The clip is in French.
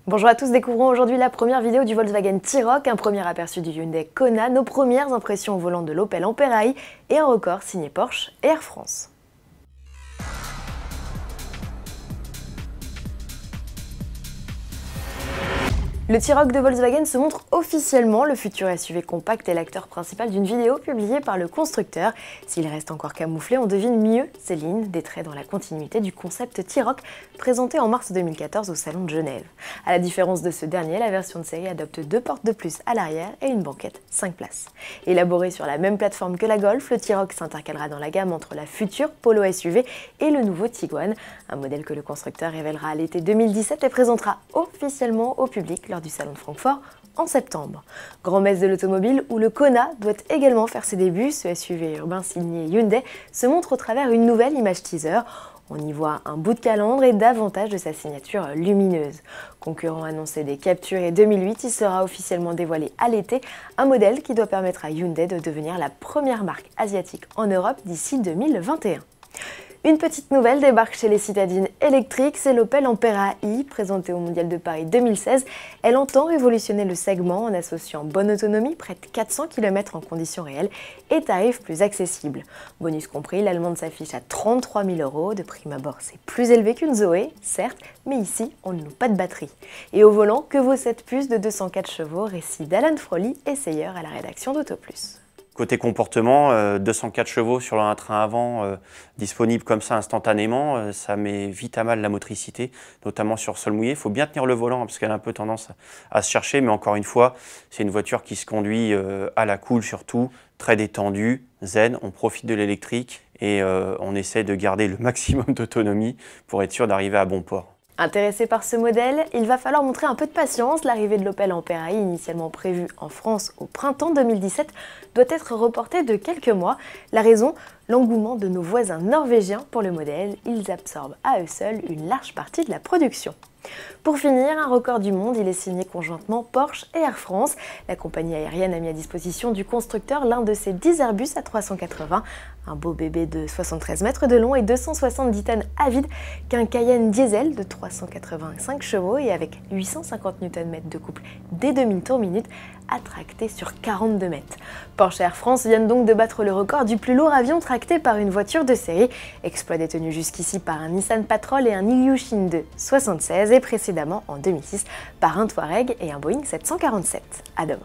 Bonjour à tous, découvrons aujourd'hui la première vidéo du Volkswagen T-Roc, un premier aperçu du Hyundai Kona, nos premières impressions au volant de l'Opel Ampera i et un record signé Porsche et Air France. Le T-Roc de Volkswagen se montre officiellement. Le futur SUV compact est l'acteur principal d'une vidéo publiée par le constructeur. S'il reste encore camouflé, on devine mieux ses lignes, des traits dans la continuité du concept T-Roc présenté en mars 2014 au Salon de Genève. À la différence de ce dernier, la version de série adopte 2 portes de plus à l'arrière et une banquette 5 places. Élaboré sur la même plateforme que la Golf, le T-Roc s'intercalera dans la gamme entre la future Polo SUV et le nouveau Tiguan, un modèle que le constructeur révélera à l'été 2017 et présentera officiellement au public lors du Salon de Francfort en septembre. Grand-messe de l'automobile où le Kona doit également faire ses débuts, ce SUV urbain signé Hyundai se montre au travers une nouvelle image teaser. On y voit un bout de calandre et davantage de sa signature lumineuse. Concurrent annoncé dès Capturé 2008, il sera officiellement dévoilé à l'été, un modèle qui doit permettre à Hyundai de devenir la première marque asiatique en Europe d'ici 2021. Une petite nouvelle débarque chez les citadines électriques, c'est l'Opel Ampera i, présentée au Mondial de Paris 2016. Elle entend révolutionner le segment en associant bonne autonomie, près de 400 km en conditions réelles, et tarifs plus accessibles. Bonus compris, l'allemande s'affiche à 33 000 €. De prime abord, c'est plus élevé qu'une Zoé, certes, mais ici, on ne loue pas de batterie. Et au volant, que vaut cette puce de 204 chevaux, récit d'Alan Froly, essayeur à la rédaction d'AutoPlus. Côté comportement, 204 chevaux sur un train avant, disponible comme ça instantanément, ça met vite à mal la motricité, notamment sur sol mouillé. Il faut bien tenir le volant parce qu'elle a un peu tendance à se chercher, mais encore une fois, c'est une voiture qui se conduit à la cool surtout, très détendue, zen, on profite de l'électrique et on essaie de garder le maximum d'autonomie pour être sûr d'arriver à bon port. Intéressé par ce modèle, il va falloir montrer un peu de patience. L'arrivée de l'Opel Ampera i, initialement prévue en France au printemps 2017, doit être reportée de quelques mois. La raison, l'engouement de nos voisins norvégiens pour le modèle. Ils absorbent à eux seuls une large partie de la production. Pour finir, un record du monde, il est signé conjointement Porsche et Air France. La compagnie aérienne a mis à disposition du constructeur l'un de ses 10 Airbus A380, un beau bébé de 73 mètres de long et 270 tonnes à vide, qu'un Cayenne diesel de 385 chevaux et avec 850 Nm de couple dès 2000 tours minute à tracter sur 42 mètres. Porsche et Air France viennent donc de battre le record du plus lourd avion tracté par une voiture de série, exploit détenu jusqu'ici par un Nissan Patrol et un Ilyushin de 76 et précédemment en 2006 par un Touareg et un Boeing 747. À demain.